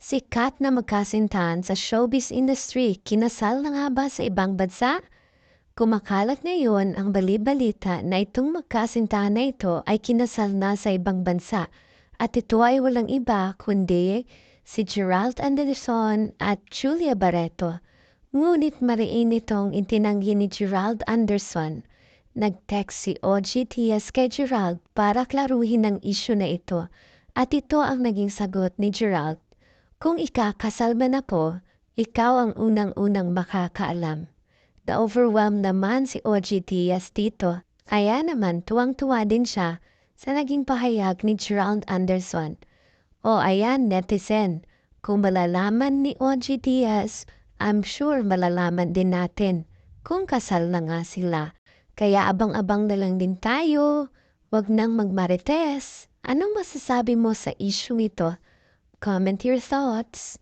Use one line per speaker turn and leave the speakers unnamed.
Sikat na magkasintahan sa showbiz industry, kinasal na nga ba sa ibang bansa? Kumakalat ngayon ang bali-balita na itong magkasintahan na ito ay kinasal na sa ibang bansa at ito ay walang iba kundi si Gerald Anderson at Julia Barreto. Ngunit mariin itong itinanggi ni Gerald Anderson. Nag-text si OG Diaz kay Gerald para klaruhin ang isyu na ito at ito ang naging sagot ni Gerald. Kung ikakasal man ako, ikaw ang unang-unang makakaalam. Na-overwhelmed naman si OG Diaz dito. Kaya naman tuwang-tuwa din siya sa naging pahayag ni Gerald Anderson. O ayan, netizen, kung malalaman ni OG Diaz, I'm sure malalaman din natin kung kasal na nga sila. Kaya abang-abang na lang din tayo. Wag nang magmarites. Anong masasabi mo sa issue ito? Comment your thoughts.